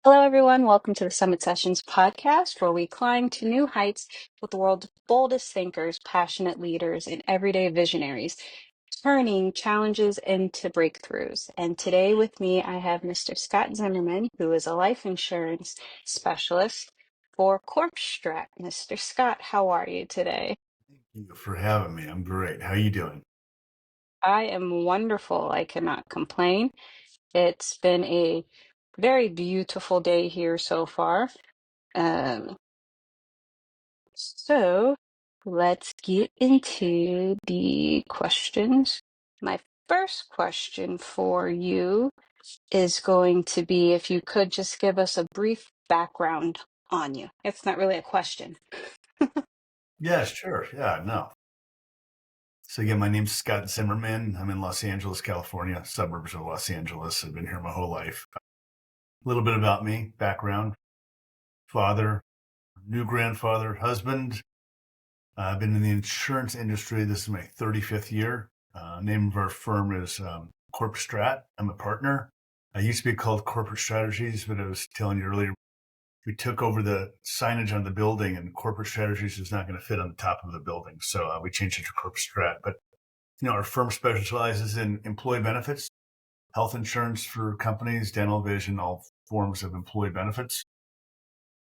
Hello, everyone. Welcome to the Summit Sessions podcast, where we climb to new heights with the world's boldest thinkers, passionate leaders, and everyday visionaries, turning challenges into breakthroughs. And today with me, I have Mr. Scott Zimmerman, who is a life insurance specialist for CorpStrat. Mr. Scott, how are you today? Thank you for having me. I'm great. How you doing? I am wonderful. I cannot complain. It's been a very beautiful day here so far. Um, So let's get into the questions. My first question for you is going to be if you could just give us a brief background on you. It's not really a question. Yeah, sure. Yeah, no. So again, my name's Scott Zimmerman. I'm in Los Angeles, California, suburbs of Los Angeles. I've been here my whole life. A little bit about me, background, father, new grandfather, husband. I've been in the insurance industry. This is my 35th year. Name of our firm is CorpStrat. I'm a partner. I used to be called Corporate Strategies, but I was telling you earlier, we took over the signage on the building, and corporate strategies is not going to fit on the top of the building. So we changed it to CorpStrat. But our firm specializes in employee benefits, health insurance for companies, dental, vision, all forms of employee benefits.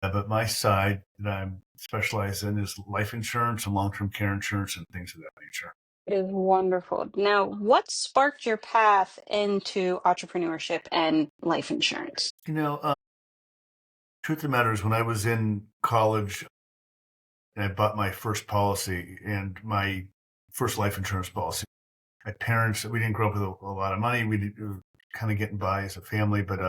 But my side that I'm specialized in is life insurance and long-term care insurance and things of that nature. It is wonderful. Now, what sparked your path into entrepreneurship and life insurance? You know, uh, Truth of the matter is, when I was in college and I bought my first policy and my first life insurance policy, my parents, we didn't grow up with a lot of money. We were kind of getting by as a family, but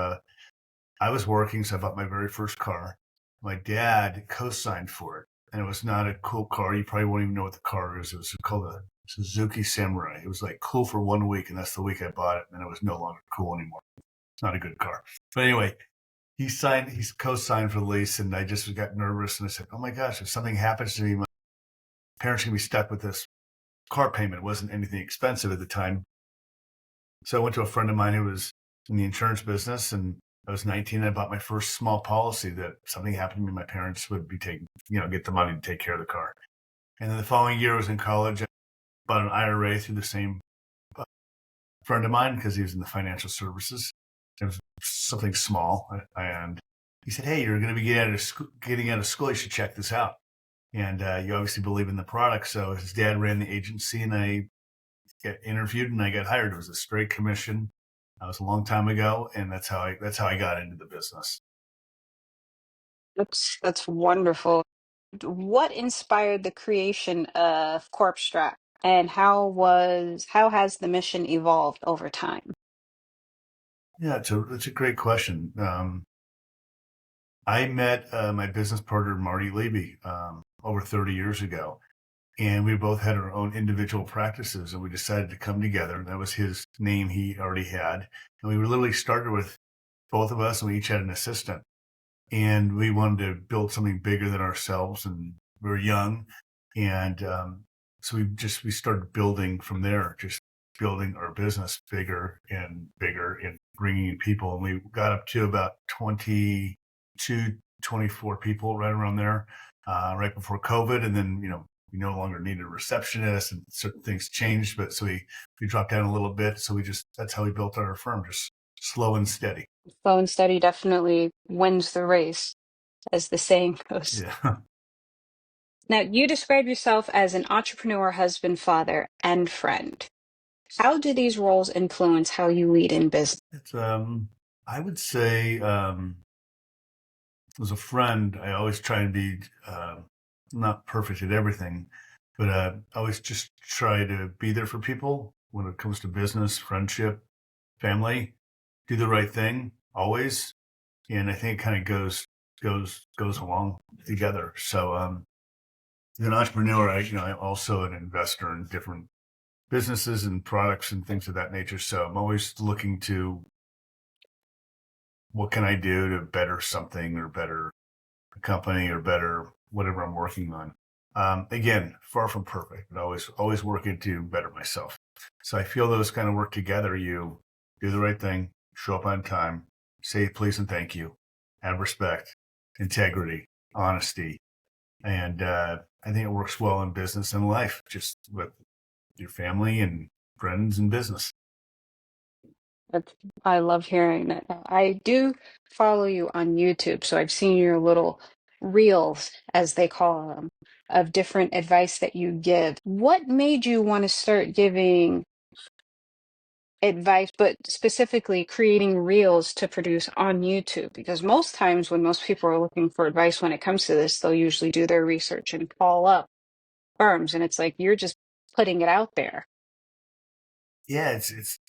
I was working, so I bought my very first car. My dad co-signed for it, and it was not a cool car. You probably won't even know what the car is. It was called a Suzuki Samurai. It was like cool for 1 week, and that's the week I bought it, and it was no longer cool anymore. It's not a good car. But anyway, he's co-signed for the lease, and I just got nervous, and I said, "Oh my gosh, if something happens to me, my parents are gonna be stuck with this car payment." It wasn't anything expensive at the time. So I went to a friend of mine who was in the insurance business, and I was 19. I bought my first small policy that if something happened to me, my parents would be taking, get the money to take care of the car. And then the following year, I was in college. I bought an IRA through the same friend of mine because he was in the financial services. It was something small, and he said, "Hey, you're going to be getting out of school. You should check this out." And you obviously believe in the product. So his dad ran the agency, and I get interviewed and I got hired. It was a straight commission. That was a long time ago, and that's how I got into the business. That's wonderful. What inspired the creation of CorpStrat, and how has the mission evolved over time? Yeah, it's a great question. I met my business partner Marty Levy over 30 years ago, and we both had our own individual practices, and we decided to come together. That was his name he already had, and we literally started with both of us, and we each had an assistant, and we wanted to build something bigger than ourselves, and we were young, and so we started building from there, just building our business bigger and bringing in people, and we got up to about 22, 24 people right around there, right before COVID, and then we no longer needed a receptionist, and certain things changed, but so we dropped down a little bit, so that's how we built our firm, just slow and steady. Slow and steady definitely wins the race, as the saying goes. Yeah. Now, you describe yourself as an entrepreneur, husband, father, and friend. How do these roles influence how you lead in business? It's I would say as a friend, I always try and be not perfect at everything, but I always just try to be there for people when it comes to business, friendship, family. Do the right thing always, and I think it kind of goes along together. So as an entrepreneur, I'm also an investor in different businesses and products and things of that nature. So I'm always looking to what can I do to better something or better a company or better whatever I'm working on. Again, far from perfect, but always working to better myself. So I feel those kind of work together. You do the right thing, show up on time, say please and thank you, have respect, integrity, honesty. And I think it works well in business and life, just with your family and friends and business. That's, I love hearing that. I do follow you on YouTube, so I've seen your little reels, as they call them, of different advice that you give. What made you want to start giving advice, but specifically creating reels to produce on YouTube? Because most times when most people are looking for advice when it comes to this, they'll usually do their research and call up firms, and it's like you're just putting it out there. Yeah,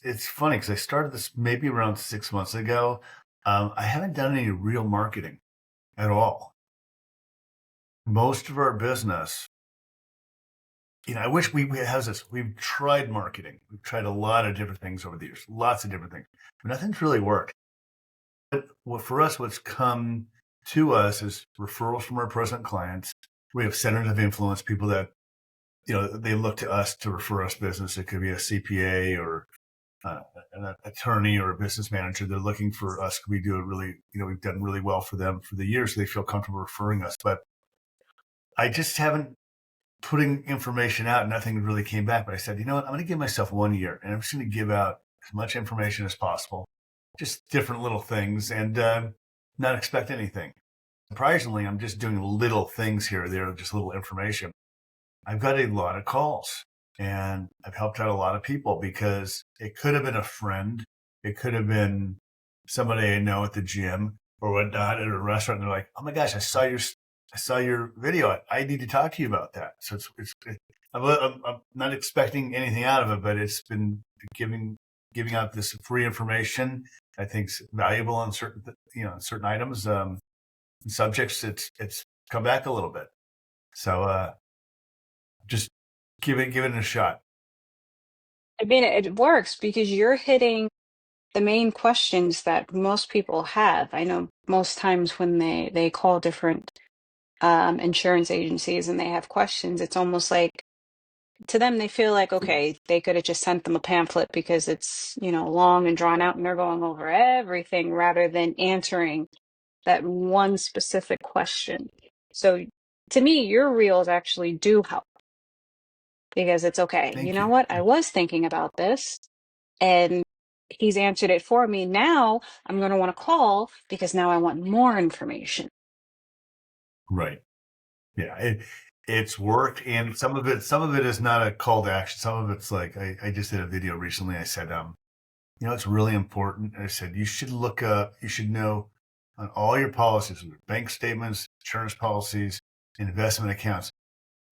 it's funny because I started this maybe around 6 months ago. I haven't done any real marketing at all. Most of our business, I wish we has this. We've tried marketing. We've tried a lot of different things over the years, lots of different things, but nothing's really worked. But for us, what's come to us is referrals from our present clients. We have centers of influence, people that they look to us to refer us business. It could be a CPA or an attorney or a business manager. They're looking for us. We do it really, we've done really well for them for the years. So they feel comfortable referring us. But I just haven't putting information out. Nothing really came back. But I said, you know what? I'm going to give myself 1 year, and I'm just going to give out as much information as possible, just different little things, and not expect anything. Surprisingly, I'm just doing little things here or there, just little information. I've got a lot of calls, and I've helped out a lot of people because it could have been a friend. It could have been somebody I know at the gym or whatnot at a restaurant. And they're like, "Oh my gosh, I saw your video. I need to talk to you about that." So I'm not expecting anything out of it, but it's been giving out this free information. I think is valuable on certain items, and subjects. It's come back a little bit. So just give it a shot. I mean, it works because you're hitting the main questions that most people have. I know most times when they call different insurance agencies and they have questions, it's almost like to them they feel like, okay, they could have just sent them a pamphlet because it's, long and drawn out and they're going over everything rather than answering that one specific question. So to me, your reels actually do help because it's okay. You Thank know you. what? I was thinking about this and he's answered it for me. Now I'm going to want to call because now I want more information. Right. Yeah. It's worked, and some of it is not a call to action. Some of it's like I just did a video recently. I said, it's really important. I said you should look up, you should know on all your policies, bank statements, insurance policies, investment accounts,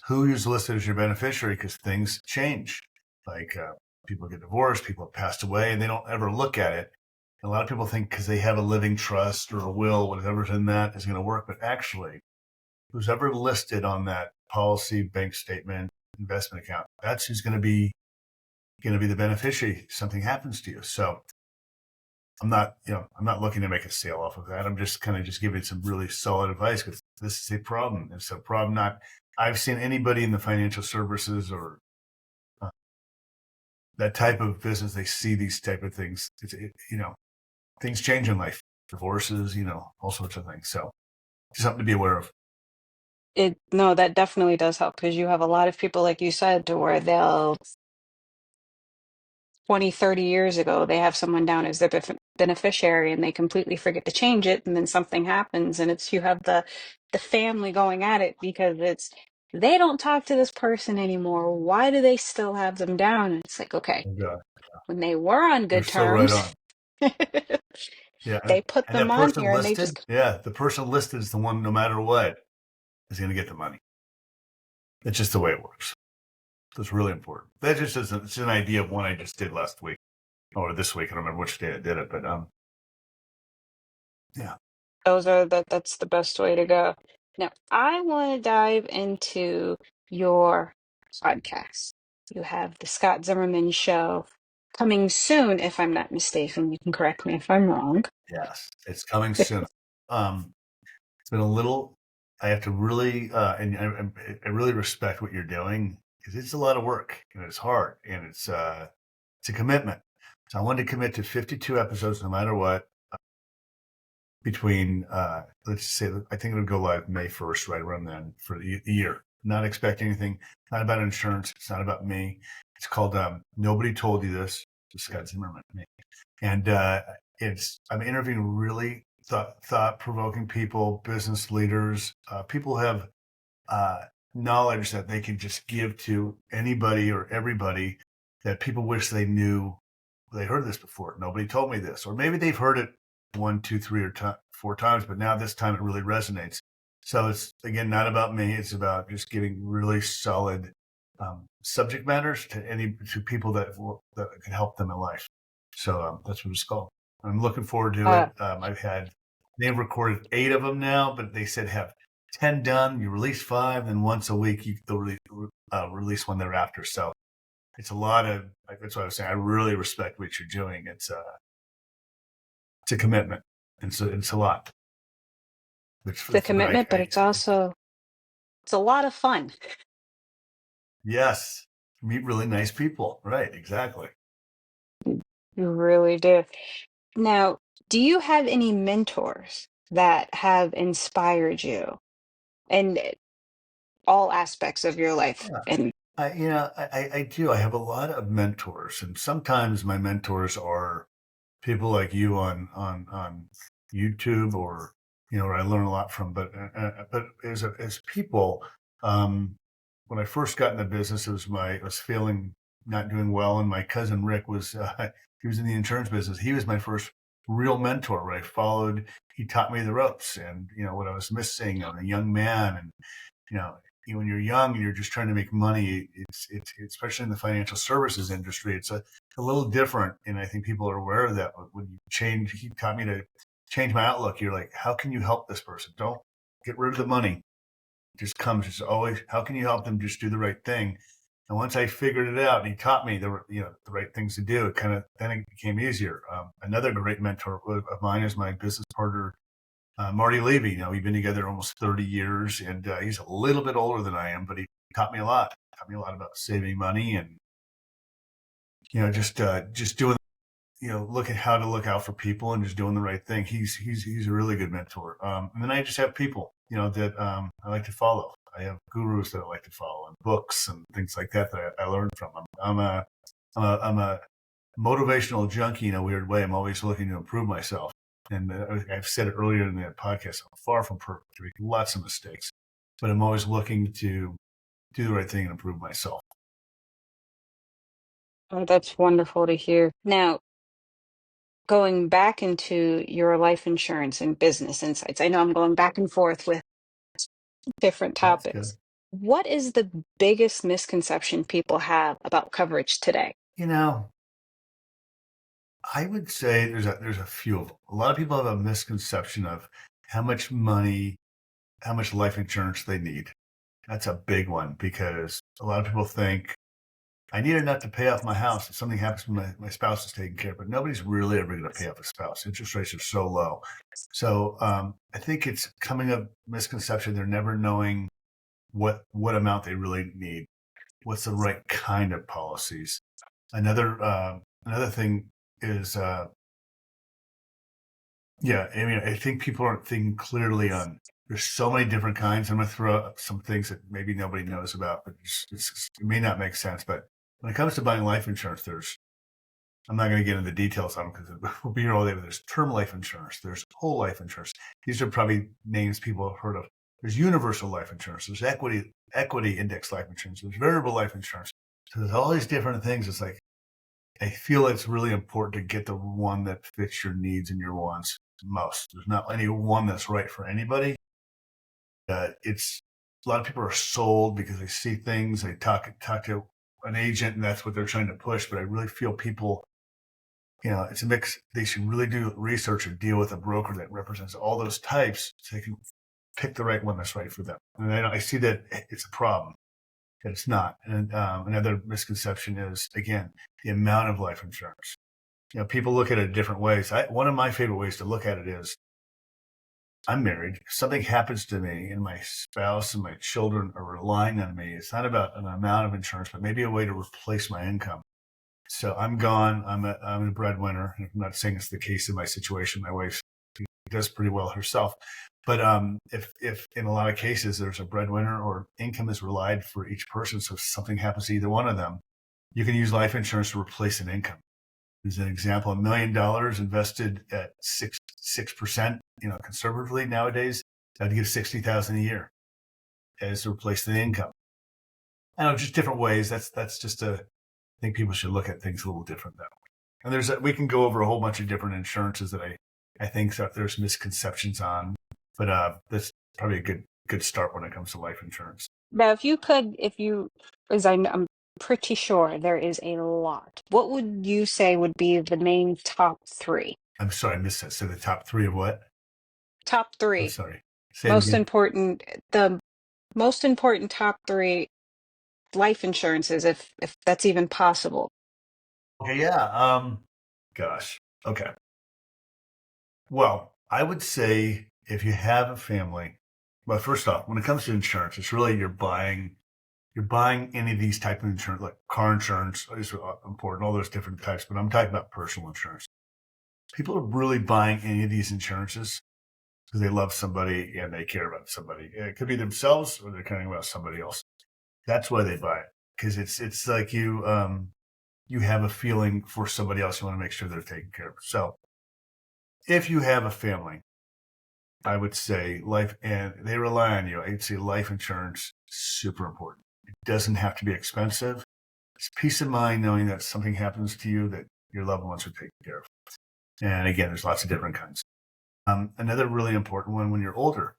who is listed as your beneficiary because things change. Like people get divorced, people have passed away, and they don't ever look at it. A lot of people think because they have a living trust or a will, whatever's in that is going to work. But actually, who's ever listed on that policy, bank statement, investment account, that's who's going to be the beneficiary if something happens to you. So I'm not looking to make a sale off of that. I'm just kind of just giving some really solid advice because this is a problem. It's a problem. Not I've seen anybody in the financial services or uh, that type of business. They see these type of things. Things change in life, divorces, all sorts of things. So just something to be aware of. No, that definitely does help because you have a lot of people, like you said, to where they'll 20, 30 years ago, they have someone down as their beneficiary and they completely forget to change it. And then something happens and you have the family going at it because they don't talk to this person anymore. Why do they still have them down? And it's like, okay, And, when they were on you're good so right terms, on. Yeah, they put and them that on person here and they listed, just, yeah, the person listed is the one, no matter what, is going to get the money. It's just the way it works. So it's really important. That just is it's an idea of one I just did last week or this week. I don't remember which day I did it, but yeah, that's the best way to go. Now, I want to dive into your podcast. You have the Scott Zimmerman show coming soon, if I'm not mistaken. You can correct me if I'm wrong. yes, it's coming soon. It's been a little. I have to really, and I really respect what you're doing because it's a lot of work and it's hard and it's a commitment. So I wanted to commit to 52 episodes, no matter what. between, let's just say, I think it'll go live May 1st, right around then for the year. Not expect anything, not about insurance. It's not about me. It's called Nobody Told You This. Scott Zimmerman. And I'm interviewing really thought-provoking people, business leaders, people who have knowledge that they can just give to anybody or everybody that people wish they knew. They heard this before. Nobody told me this. Or maybe they've heard it 1, 2, 3, or 4 times, but now this time it really resonates. So it's, again, not about me. It's about just giving really solid subject matters to people that can help them in life. So that's what it's called. I'm looking forward to it. They've recorded 8 of them now, but they said have 10 done. You release 5, and once a week they'll release one thereafter. So it's a lot of, that's what I was saying. I really respect what you're doing. It's a commitment. It's a lot. It's a commitment, but it's a lot of fun. Yes. Meet really nice people. Right. Exactly. You really do. Now, do you have any mentors that have inspired you in all aspects of your life? Yeah. And I do. I have a lot of mentors, and sometimes my mentors are people like you on YouTube, or where I learn a lot from. But as people, when I first got in the business, I was feeling not doing well, and my cousin Rick was he was in the insurance business. He was my first real mentor. Where I followed, he taught me the ropes, and what I was missing. I'm a young man, and you know, when you're young and you're just trying to make money, it's especially in the financial services industry, it's a little different. And I think people are aware of that. When you change, he taught me to change my outlook. You're like, how can you help this person? Don't get rid of the money. It just comes. It's always, how can you help them just do the right thing? And once I figured it out, and he taught me the right things to do, then it became easier. Another great mentor of mine is my business partner, Marty Levy. We've been together almost 30 years, and he's a little bit older than I am, but he taught me a lot. Taught me a lot about saving money, and just doing, look at how to look out for people and just doing the right thing. He's a really good mentor. And then I just have people, that I like to follow. I have gurus that I like to follow, and books and things like that I learned from. I'm a motivational junkie in a weird way. I'm always looking to improve myself. And I've said it earlier in the podcast, I'm far from perfect. I make lots of mistakes, but I'm always looking to do the right thing and improve myself. oh, that's wonderful to hear. Now, going back into your life insurance and business insights, I know I'm going back and forth with different That's good. topics. What is the biggest misconception people have about coverage today? I would say there's a few of them. A lot of people have a misconception of how much money, how much life insurance they need. That's a big one, because a lot of people think, I need enough to pay off my house if something happens to my spouse is taken care of, but nobody's really ever going to pay off a spouse. Interest rates are so low. So I think it's coming up misconception. They're never knowing what amount they really need. What's the right kind of policies? Another thing is, I think people aren't thinking clearly on, there's so many different kinds. I'm going to throw out some things that maybe nobody knows about, but it may not make sense. But when it comes to buying life insurance, I'm not going to get into the details on them because we'll be here all day, but there's term life insurance, there's whole life insurance. These are probably names people have heard of. There's universal life insurance, there's equity index life insurance, there's variable life insurance. So there's all these different things. It's like, I feel it's really important to get the one that fits your needs and your wants most. There's not any one that's right for anybody. It's a lot of people are sold because they see things, they talk to an agent, and that's what they're trying to push. But I really feel people, it's a mix. They should really do research or deal with a broker that represents all those types, so they can pick the right one that's right for them. And I see that it's a problem, that it's not. And another misconception is, again, the amount of life insurance. People look at it different ways. One of my favorite ways to look at it is, I'm married. If something happens to me and my spouse and my children are relying on me, it's not about an amount of insurance, but maybe a way to replace my income. So I'm gone. I'm a breadwinner. I'm not saying it's the case in my situation. My wife's does pretty well herself. But if in a lot of cases there's a breadwinner or income is relied for each person, so if something happens to either one of them, you can use life insurance to replace an income. As an example, $1 million invested at 6%, conservatively nowadays, that'd give $60,000 a year as to replace the income. I know, just different ways. That's just I think people should look at things a little different that way. And we can go over a whole bunch of different insurances that I think that there's misconceptions on, but that's probably a good start when it comes to life insurance. Now, as I'm pretty sure there is a lot, what would you say would be the main top three? I'm sorry, I missed that. So the top three of what? Top I'm three. sorry. Say it Most again. important, the most important top three life insurances, if that's even possible. Okay, yeah. Gosh. Okay. Well, I would say if you have a family, well, first off, when it comes to insurance, it's really you're buying any of these type of insurance, like car insurance is important, all those different types, but I'm talking about personal insurance. People are really buying any of these insurances because they love somebody and they care about somebody. It could be themselves or they're caring about somebody else. That's why they buy it, because it's like you have a feeling for somebody else. You want to make sure they're taken care of. So if you have a family, I would say and they rely on you. I'd say life insurance, super important. It doesn't have to be expensive. It's peace of mind knowing that something happens to you that your loved ones are taken care of. And again, there's lots of different kinds. Another really important one when you're older.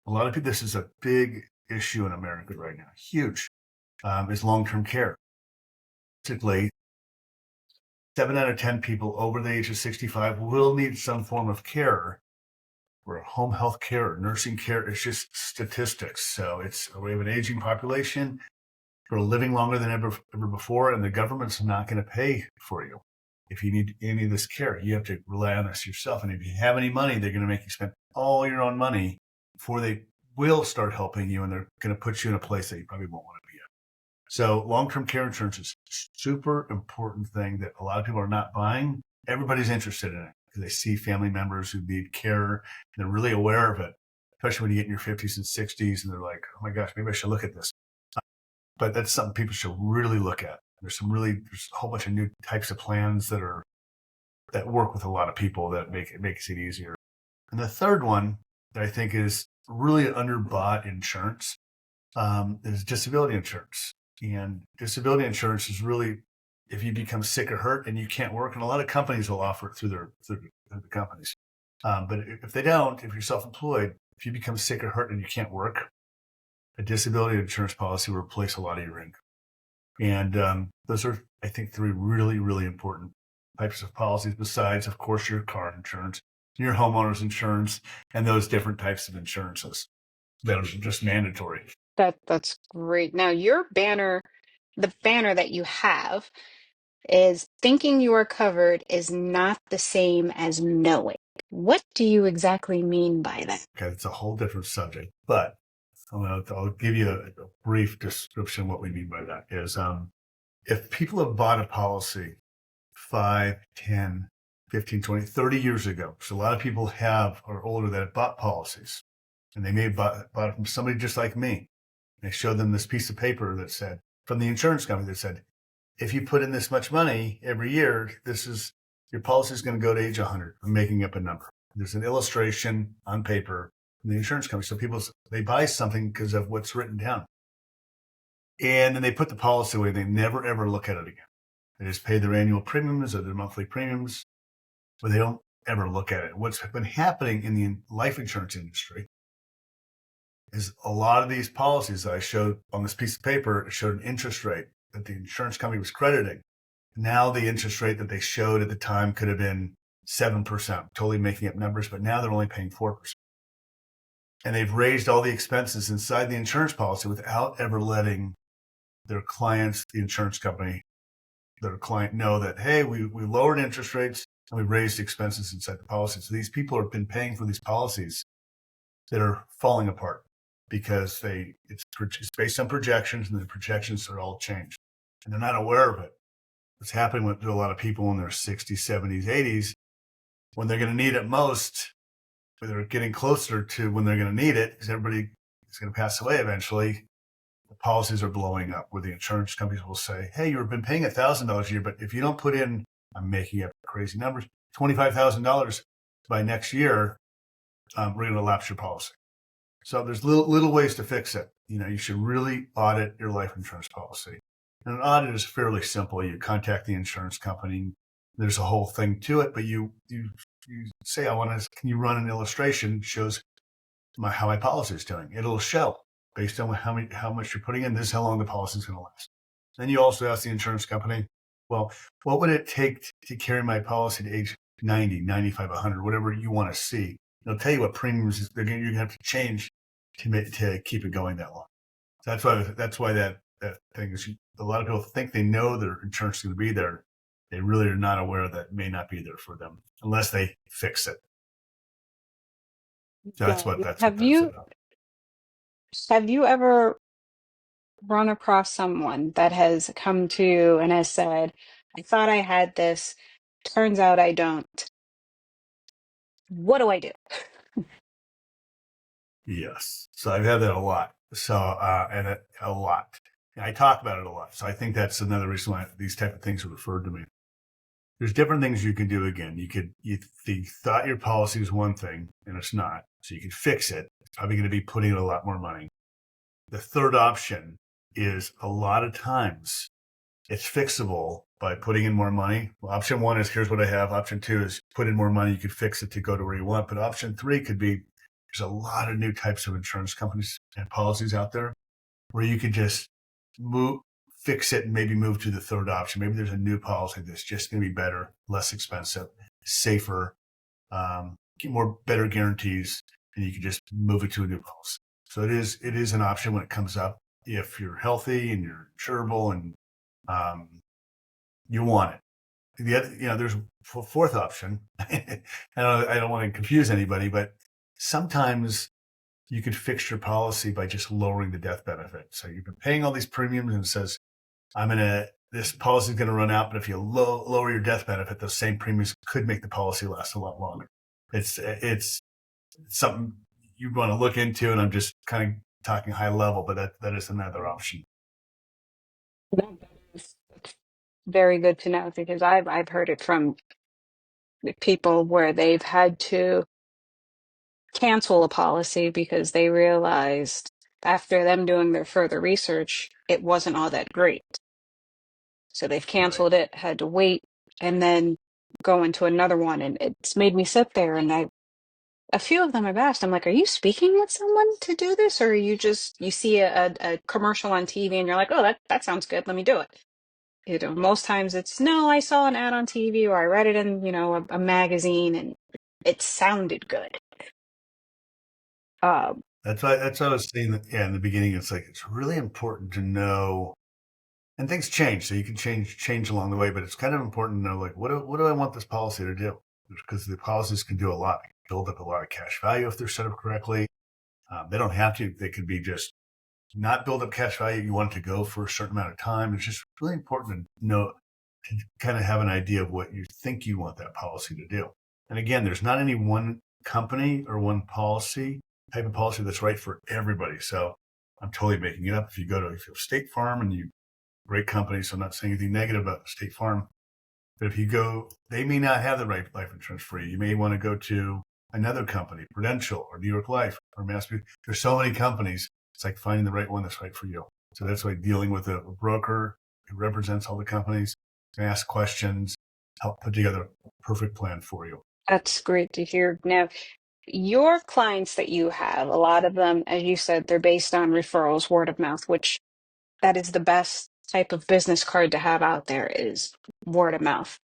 A lot of people, this is a big issue in America right now, huge, is long-term care. Basically, 7 out of 10 people over the age of 65 will need some form of care, or home health care or nursing care. It's just statistics. So we have an aging population. We're living longer than ever before, and the government's not going to pay for you. If you need any of this care, you have to rely on this yourself. And if you have any money, they're going to make you spend all your own money before they will start helping you, and they're going to put you in a place that you probably won't want to be at. So long-term care insurance is a super important thing that a lot of people are not buying. Everybody's interested in it because they see family members who need care, and they're really aware of it, especially when you get in your 50s and 60s, and they're like, oh my gosh, maybe I should look at this. But that's something people should really look at. There's a whole bunch of new types of plans that work with a lot of people that makes it easier. And the third one that I think is really underbought insurance is disability insurance. And disability insurance is really, if you become sick or hurt and you can't work, and a lot of companies will offer it through the companies. But if they don't, if you're self-employed, if you become sick or hurt and you can't work, a disability insurance policy will replace a lot of your income. And those are, I think, three really, really important types of policies besides, of course, your car insurance, your homeowner's insurance, and those different types of insurances that are just mandatory. That's great. Now, the banner that you have is thinking you are covered is not the same as knowing. What do you exactly mean by that? Okay, it's a whole different subject, but I'll give you a brief description of what we mean by that is if people have bought a policy 5, 10, 15, 20, 30 years ago, so a lot of people are older that have bought policies, and they may have bought it from somebody just like me. They showed them this piece of paper that said, from the insurance company that said, if you put in this much money every year, your policy is going to go to age 100. I'm making up a number. There's an illustration on paper from the insurance company. So people, they buy something because of what's written down. And then they put the policy away. They never, ever look at it again. They just pay their annual premiums or their monthly premiums, but they don't ever look at it. What's been happening in the life insurance industry is a lot of these policies that I showed on this piece of paper, it showed an interest rate that the insurance company was crediting. Now the interest rate that they showed at the time could have been 7%, totally making up numbers, but now they're only paying 4%. And they've raised all the expenses inside the insurance policy without ever letting their clients, the insurance company, their client know that, hey, we lowered interest rates and we raised expenses inside the policy. So these people have been paying for these policies that are falling apart because it's based on projections, and the projections are all changed. And they're not aware of it. What's happening to a lot of people in their 60s, 70s, 80s when they're going to need it most, they're getting closer to when they're going to need it because everybody is going to pass away eventually. The policies are blowing up where the insurance companies will say, hey, you've been paying $1,000 a year, but if you don't put in, I'm making up crazy numbers, $25,000 by next year, we're going to lapse your policy. So there's little ways to fix it. You should really audit your life insurance policy. And an audit is fairly simple. You contact the insurance company. There's a whole thing to it, but you say, can you run an illustration shows how my policy is doing? It'll show based on how much you're putting in. This is how long the policy is going to last. Then you also ask the insurance company, well, what would it take to carry my policy to age 90, 95, 100, whatever you want to see? They'll tell you what premiums you're going to have to change to keep it going that long. That's why that thing is. A lot of people think they know their insurance is going to be there. They really are not aware that it may not be there for them unless they fix it. That's what that's about. Have you ever run across someone that has come to you and has said, I thought I had this, turns out I don't. What do I do? Yes. So I've had that a lot. So, a lot. And I talk about it a lot. So I think that's another reason why these type of things are referred to me. There's different things you can do. Again, you thought your policy was one thing and it's not. So you can fix it. It's probably going to be putting in a lot more money. The third option is a lot of times it's fixable by putting in more money. Well, option one is here's what I have. Option two is put in more money. You could fix it to go to where you want. But option three could be there's a lot of new types of insurance companies and policies out there where you could just fix it and maybe move to the third option. Maybe there's a new policy that's just going to be better, less expensive, safer, get better guarantees, and you can just move it to a new policy. So it is an option when it comes up if you're healthy and you're insurable and you want it. The other, there's a fourth option. I don't want to confuse anybody, but sometimes you could fix your policy by just lowering the death benefit. So you've been paying all these premiums and it says, this policy is going to run out, but if you lower your death benefit, those same premiums could make the policy last a lot longer. It's something you want to look into, and I'm just kind of talking high level, but that is another option. That's very good to know because I've heard it from people where they've had to cancel a policy because they realized after them doing their further research, it wasn't all that great. So they've canceled it, had to wait, and then go into another one. And it's made me sit there and a few of them I've asked, I'm like, are you speaking with someone to do this? Or are you you see a commercial on TV and you're like, oh, that sounds good. Let me do it. Most times it's, no, I saw an ad on TV or I read it in, a magazine and it sounded good. That's what I was saying. In the beginning, it's like, it's really important to know, and things change. So you can change along the way, but it's kind of important to know, like, what do I want this policy to do? Because the policies can do a lot, build up a lot of cash value if they're set up correctly. They don't have to. They could be just not build up cash value. You want it to go for a certain amount of time. It's just really important to know, to kind of have an idea of what you think you want that policy to do. And again, there's not any one company or one type of policy that's right for everybody. So I'm totally making it up. If you go to State Farm and great company, so I'm not saying anything negative about State Farm, but if you go, they may not have the right life insurance for you. You may want to go to another company, Prudential or New York Life or Master. There's so many companies. It's like finding the right one that's right for you. So that's why dealing with a broker who represents all the companies, can ask questions, help put together a perfect plan for you. That's great to hear. Now, your clients that you have, a lot of them, as you said, they're based on referrals, word of mouth, which that is the best type of business card to have out there is word of mouth.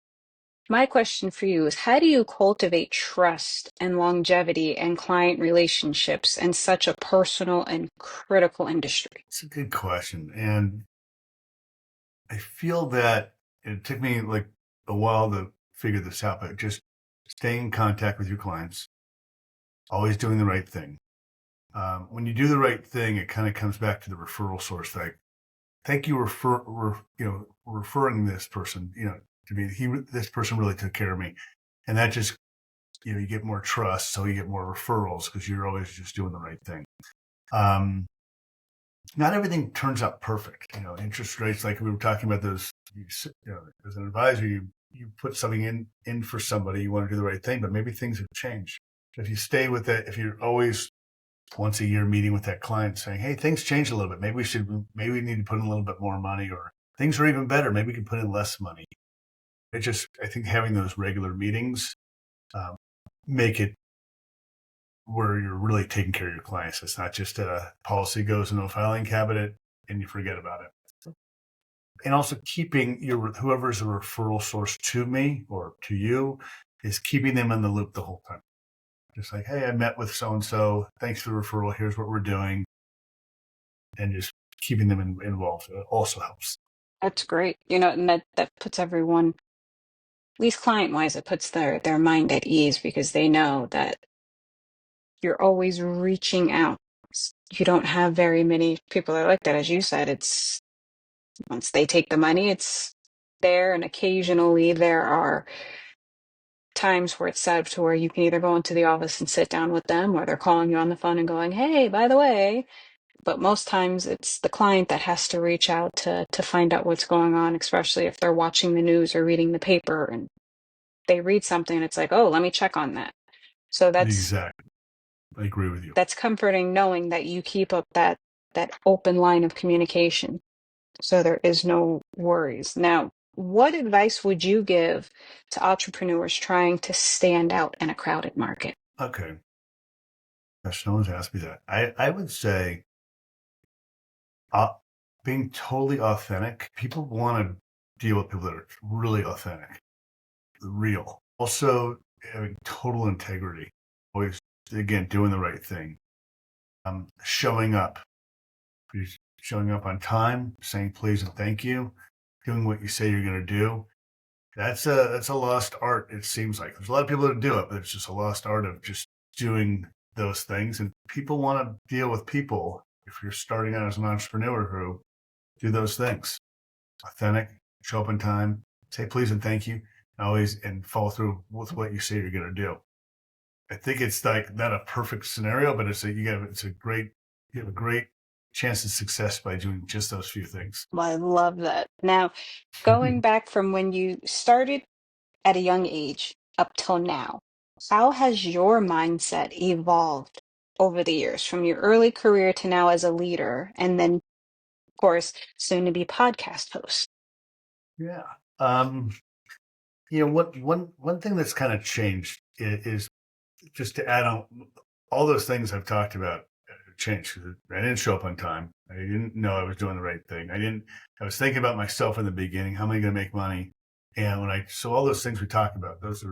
My question for you is, how do you cultivate trust and longevity and client relationships in such a personal and critical industry? It's a good question. And I feel that it took me like a while to figure this out, but just staying in contact with your clients, always doing the right thing. When you do the right thing, it kind of comes back to the referral source. Like, thank you referring this person, to me. This person really took care of me, and that just you get more trust, so you get more referrals because you're always just doing the right thing. Not everything turns out perfect. Interest rates, like we were talking about those, as an advisor, you put something in for somebody, you want to do the right thing, but maybe things have changed. If you stay with it, if you're always once a year meeting with that client saying, hey, things changed a little bit. Maybe we need to put in a little bit more money, or things are even better. Maybe we can put in less money. I think having those regular meetings make it where you're really taking care of your clients. It's not just a policy goes in a filing cabinet and you forget about it. And also keeping whoever's a referral source to me or to you is keeping them in the loop the whole time. Just like, hey, I met with so-and-so. Thanks for the referral. Here's what we're doing. And just keeping them involved also helps. That's great. And that puts everyone, at least client-wise, it puts their mind at ease because they know that you're always reaching out. You don't have very many people that are like that. As you said, it's once they take the money, it's there. And occasionally there are times where it's set up to where you can either go into the office and sit down with them, or they're calling you on the phone and going, hey, by the way. But most times it's the client that has to reach out to find out what's going on, especially if they're watching the news or reading the paper and they read something and it's like, oh, let me check on that. So Exactly. I agree with you. that's comforting knowing that you keep up that open line of communication. So there is no worries. Now, what advice would you give to entrepreneurs trying to stand out in a crowded market? Okay. Gosh, no one's asked me that. I would say being totally authentic. People want to deal with people that are really authentic, real. Also, having total integrity. Always, again, doing the right thing. Showing up. Showing up on time, saying please and thank you, doing what you say you're going to do. That's a lost art. It seems like there's a lot of people that do it, but it's just a lost art of just doing those things. And people want to deal with people. If you're starting out as an entrepreneur, who do those things, authentic, show up on time, say please and thank you, and follow through with what you say you're going to do. I think it's like not a perfect scenario, but you have a great chance of success by doing just those few things. Well, I love that. Now, going back from when you started at a young age up till now, how has your mindset evolved over the years from your early career to now as a leader, and then, of course, soon to be podcast host? Yeah. One thing that's kind of changed is just to add on all those things I've talked about changed. I didn't show up on time. I didn't know I was doing the right thing. I was thinking about myself in the beginning. How am I going to make money? And so all those things we talked about, those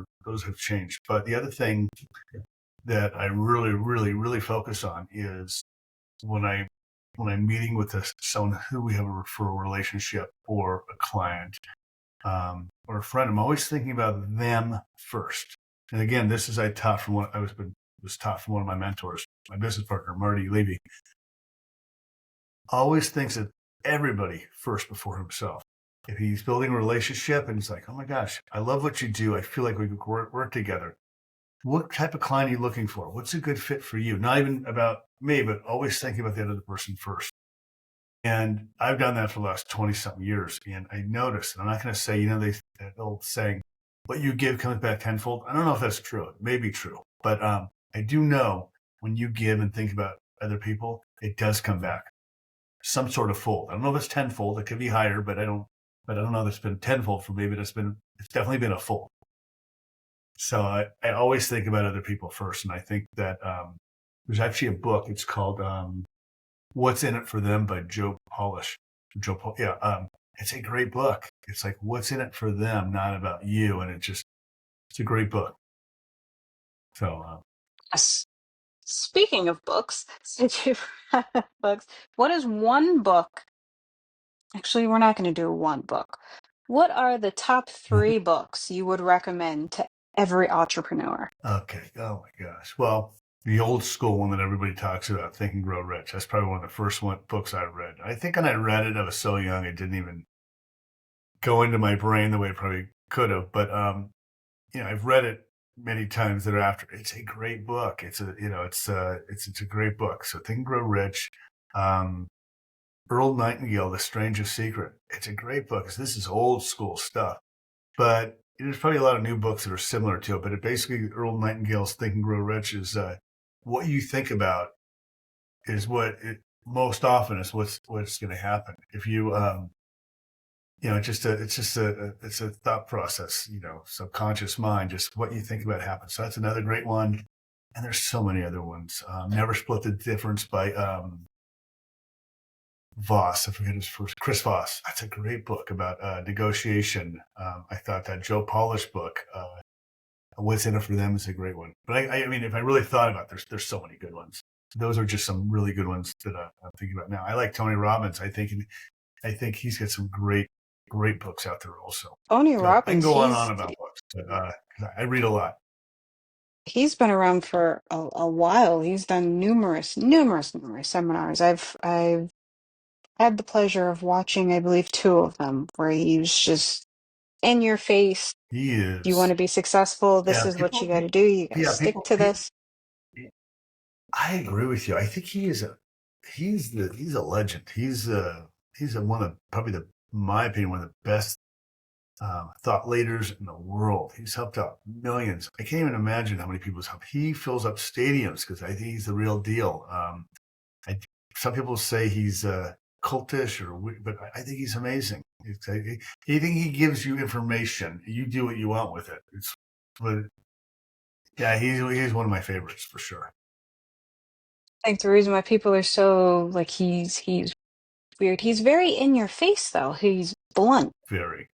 have changed. But the other thing that I really, really, really focus on is when I'm meeting with someone who we have a referral relationship or a client, or a friend, I'm always thinking about them first. And again, this is I was taught from one of my mentors, my business partner, Marty Levy. Always thinks of everybody first before himself. If he's building a relationship and it's like, oh my gosh, I love what you do. I feel like we could work together. What type of client are you looking for? What's a good fit for you? Not even about me, but always thinking about the other person first. And I've done that for the last 20 something years. And I noticed, and I'm not going to say, that old saying, what you give comes back tenfold. I don't know if that's true. It may be true, but I do know when you give and think about other people, it does come back some sort of fold. I don't know if it's tenfold. It could be higher, but I don't know if it's been tenfold for me, but it's definitely been a fold. So I always think about other people first. And I think that there's actually a book. It's called What's in It for Them by Joe Polish. It's a great book. It's like, what's in it for them, not about you. And it's a great book. So, Yes. Speaking of books, since you've read books, what is one book? Actually, we're not going to do one book. What are the top 3 books you would recommend to every entrepreneur? okay. Oh my gosh. Well, the old school one that everybody talks about, Think and Grow Rich. That's probably one of the first books I read. I think when I read it, I was so young, it didn't even go into my brain the way it probably could have. But I've read it many times thereafter. It's a great book. It's a great book. So Think and Grow Rich. Um, Earl Nightingale, The Strangest Secret. It's a great book. This is old school stuff, but there's probably a lot of new books that are similar to it. But it basically, Earl Nightingale's Think and Grow Rich is what you think about is what it most often is what's going to happen. If you it's a thought process, subconscious mind, just what you think about happens. So that's another great one. And there's so many other ones. Never Split the Difference by Voss. I forget his first. Chris Voss. That's a great book about negotiation. I thought that Joe Polish book, What's in It for Them, is a great one. But I mean, if I really thought about it, there's so many good ones. Those are just some really good ones that I'm thinking about now. I like Tony Robbins. I think he's got some great books out there also. Tony So I can Robbins, go on and on about books, but 'cause I read a lot. he's been around for a while. He's done numerous seminars. I've had the pleasure of watching, I believe, two of them where he was just in your face. He If you want is. to be successful, this Yeah, is what you got to do. You got to yeah, stick to this. I agree with you. I think he's a legend. He's one of probably in my opinion, one of the best thought leaders in the world. He's helped out millions. I can't even imagine how many people he's helped. He fills up stadiums because I think he's the real deal. I, some people say he's cultish, but I think he's amazing. I think he gives you information. You do what you want with it. But yeah, he's one of my favorites for sure. I think the reason why people are so like he's weird. He's very in your face though. He's blunt. Very.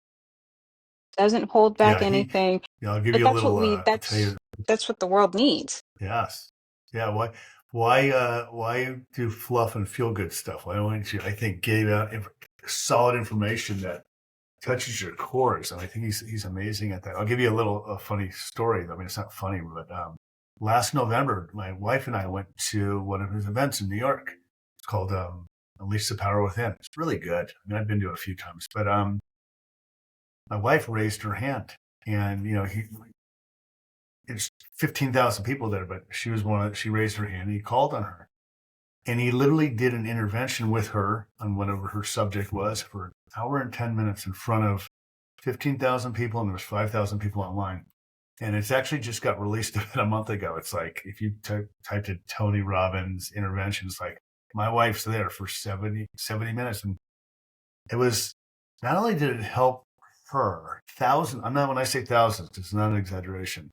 Doesn't hold back Yeah, anything. I'll give But you a little. I'll tell you. that's what the world needs. Yes. Yeah. Why do fluff and feel good stuff? Why don't you? I think gave out solid information that touches your cores, and I think he's amazing at that. I'll give you a funny story. I mean, it's not funny, but last November, my wife and I went to one of his events in New York. It's called Unleash the Power Within. It's really good. I mean, I've been to it a few times, but my wife raised her hand, and it's 15,000 people there, but she raised her hand. And he called on her, and he literally did an intervention with her on whatever her subject was for an hour and 10 minutes in front of 15,000 people, and there was 5,000 people online. And it's actually just got released about a month ago. It's like, if you typed in Tony Robbins intervention, it's like, my wife's there for 70 minutes. And it was, not only did it help her, when I say thousands, it's not an exaggeration.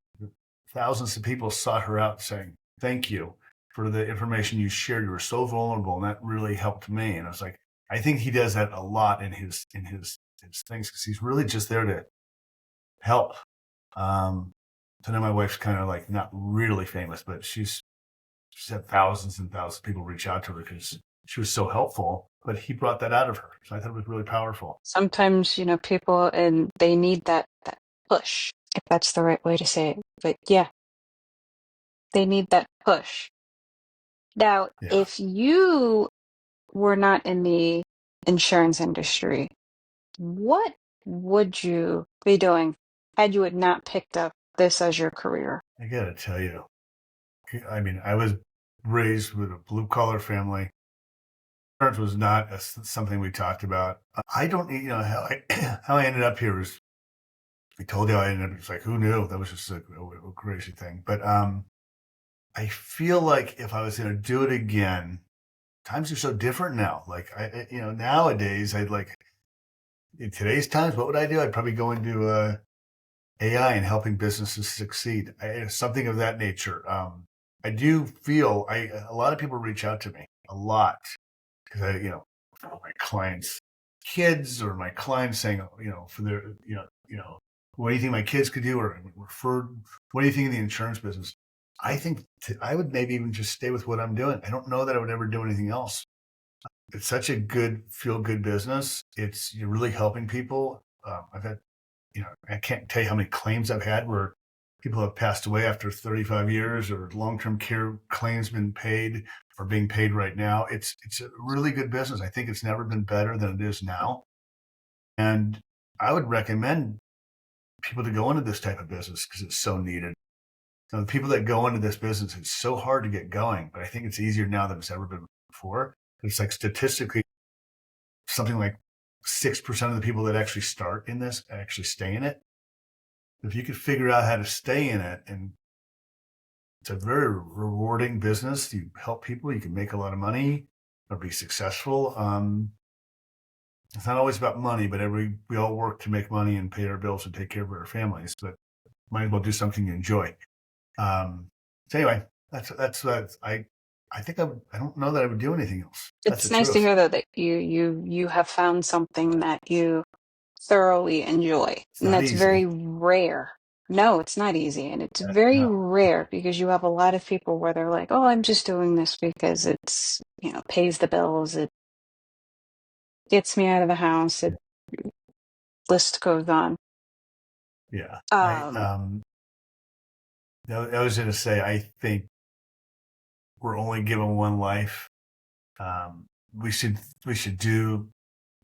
Thousands of people sought her out saying, thank you for the information you shared. You were so vulnerable, and that really helped me. And I was like, I think he does that a lot in his things, because he's really just there to help. So now my wife's kind of like not really famous, but she's had thousands and thousands of people reach out to her because she was so helpful. But he brought that out of her, so I thought it was really powerful. Sometimes, people and they need that push, if that's the right way to say it. But yeah, they need that push. Now, Yeah, if you were not in the insurance industry, what would you be doing had you had not picked up this as your career? I gotta tell you, I mean, I was raised with a blue collar family. Insurance was not something we talked about. I don't, how how I ended up here was, I told you how I ended up. It's like, who knew? That was just a crazy thing. But I feel like if I was going to do it again, times are so different now. Like nowadays, I'd like, in today's times, what would I do? I'd probably go into AI and helping businesses succeed, something of that nature. I do feel a lot of people reach out to me a lot because my clients' kids, or my clients saying, for their, what do you think my kids could do, or referred, what do you think of the insurance business? I think I would maybe even just stay with what I'm doing. I don't know that I would ever do anything else. It's such a good, feel good business. You're really helping people. I've had, I can't tell you how many claims I've had where people have passed away after 35 years, or long-term care claims been paid or being paid right now. It's a really good business. I think it's never been better than it is now. And I would recommend people to go into this type of business because it's so needed. Now, the people that go into this business, it's so hard to get going, but I think it's easier now than it's ever been before. It's like statistically, something like 6% of the people that actually start in this actually stay in it. If you could figure out how to stay in it, and it's a very rewarding business. You help people, you can make a lot of money or be successful. It's not always about money, but we all work to make money and pay our bills and take care of our families, but might as well do something you enjoy. So anyway, I think I don't know that I would do anything else. That's It's the nice to truth. hear though that you have found something that you thoroughly enjoy. It's And not that's very easy. rare. No, it's not easy. And it's very No. rare because you have a lot of people where they're like, oh, I'm just doing this because it's, pays the bills. It gets me out of the house. It list goes on. Yeah. Um, I was going to say, I think we're only given one life. Um, we should do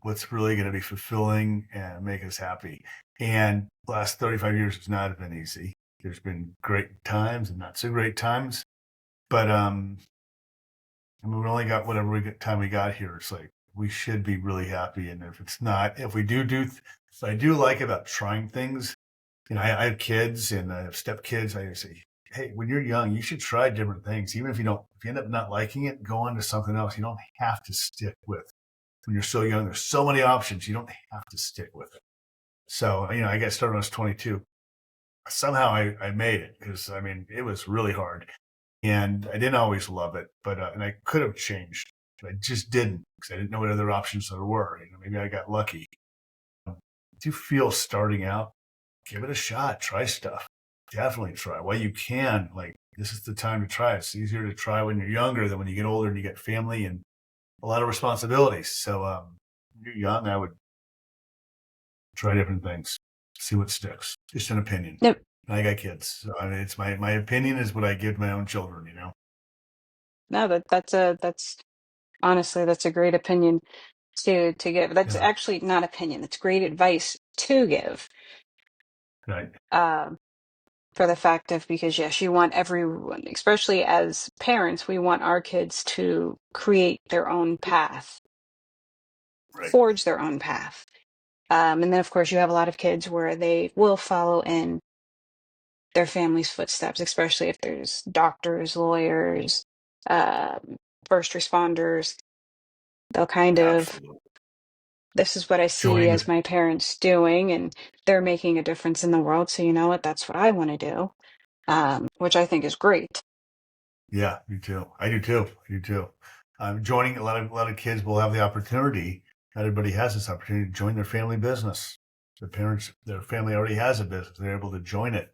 what's really going to be fulfilling and make us happy. And the last 35 years has not been easy. There's been great times and not so great times, but I mean, we only got whatever time we got here. It's like we should be really happy. And if it's not, if we what I do like about trying things. I have kids and I have stepkids. I say, hey, when you're young, you should try different things. Even if you end up not liking it, go on to something else. You don't have to stick with. When you're so young, there's so many options. You don't have to stick with it. So, I got started when I was 22. Somehow I made it because, I mean, it was really hard. And I didn't always love it, but, and I could have changed, but I just didn't because I didn't know what other options there were. Maybe I got lucky. Do you feel starting out? Give it a shot. Try stuff. Definitely try. While you can, like, this is the time to try. It's easier to try when you're younger than when you get older and you get family and a lot of responsibilities. So, when you're young, I would try different things, see what sticks. Just an opinion. no, I got kids. So, I mean, it's my opinion is what I give my own children. no, that's honestly, that's a great opinion to give. That's Yeah. actually not opinion. That's great advice to give. Right. Um, for the fact of because yes, you want everyone, especially as parents, we want our kids to create their own path, Right. forge their own path. And then of course you have a lot of kids where they will follow in their family's footsteps, especially if there's doctors, lawyers, um, first responders. They'll kind of, Absolutely. this is what I see Joining as the my parents doing, and they're making a difference in the world. So you know what? That's what I want to do, which I think is great. Yeah, me too. I do too. I do too. Joining a lot of kids will have the opportunity. Not everybody has this opportunity to join their family business. Their family already has a business. They're able to join it.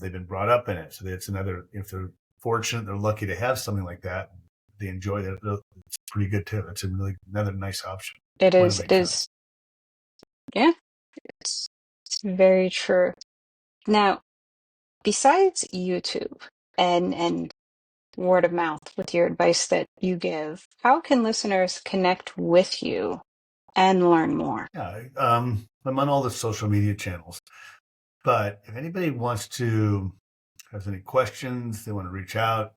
They've been brought up in it, so that's another. If they're fortunate, they're lucky to have something like that. They enjoy that. It's pretty good too. It's another nice option. It One of is, it many times. is, yeah, it's very true. Now, besides YouTube and word of mouth with your advice that you give, how can listeners connect with you and learn more? Yeah, I'm on all the social media channels. But if anybody wants to has any questions, they want to reach out,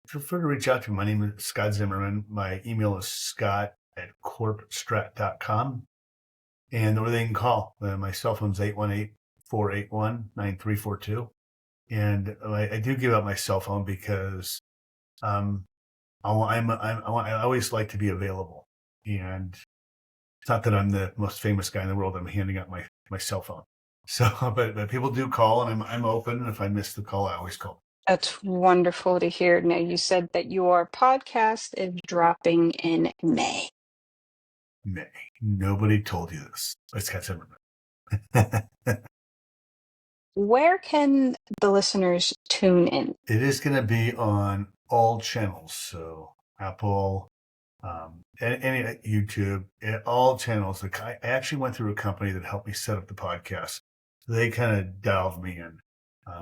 feel free to reach out to me. My name is Scott Zimmerman. My email is scott@corpstrat.com. Or they can call. My cell phone's 818-481-9342. And I do give out my cell phone because um, I always like to be available. And it's not that I'm the most famous guy in the world. I'm handing out my cell phone. So, but people do call, and I'm open. And if I miss the call, I always call. That's wonderful to hear. Now, you said that your podcast is dropping in May. May. Nobody told you this. It's got Zimmerman. Where can the listeners tune in? It is going to be on all channels. So Apple, any YouTube, all channels. I actually went through a company that helped me set up the podcast. They kind of dialed me in.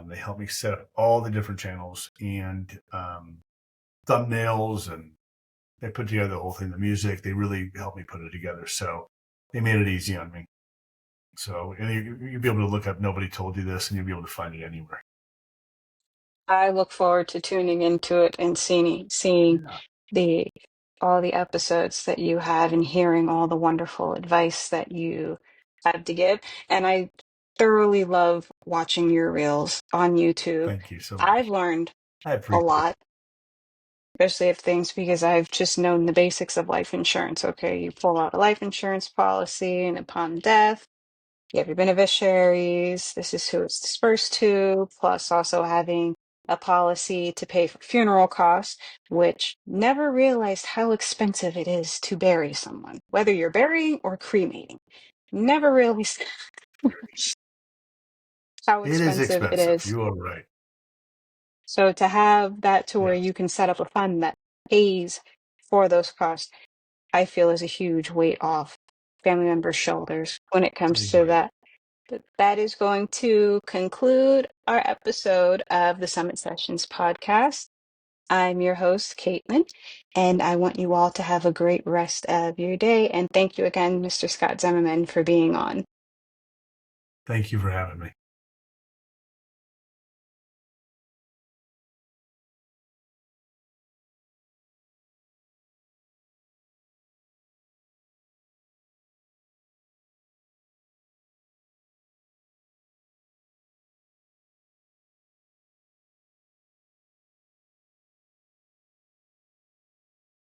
They helped me set up all the different channels and thumbnails, and they put together the whole thing. The music, they really helped me put it together. So they made it easy on me. So and you'll be able to look up "Nobody Told You This," and you'll be able to find it anywhere. I look forward to tuning into it and seeing Yeah. the all the episodes that you have and hearing all the wonderful advice that you have to give. And I thoroughly love watching your reels on YouTube. Thank you so I've much. learned I a appreciate it. lot, especially of things because I've just known the basics of life insurance. Okay, you pull out a life insurance policy, and upon death, you have your beneficiaries. This is who it's dispersed to, plus also having a policy to pay for funeral costs, which never realized how expensive it is to bury someone, whether you're burying or cremating. Never realized how It is expensive it expensive. is. You are right. So to have that to where Yes, you can set up a fund that pays for those costs, I feel is a huge weight off family members' shoulders when it I comes to agree. that. But that is going to conclude our episode of the Summit Sessions podcast. I'm your host, Caitlin, and I want you all to have a great rest of your day. And thank you again, Mr. Scott Zimmerman, for being on. Thank you for having me.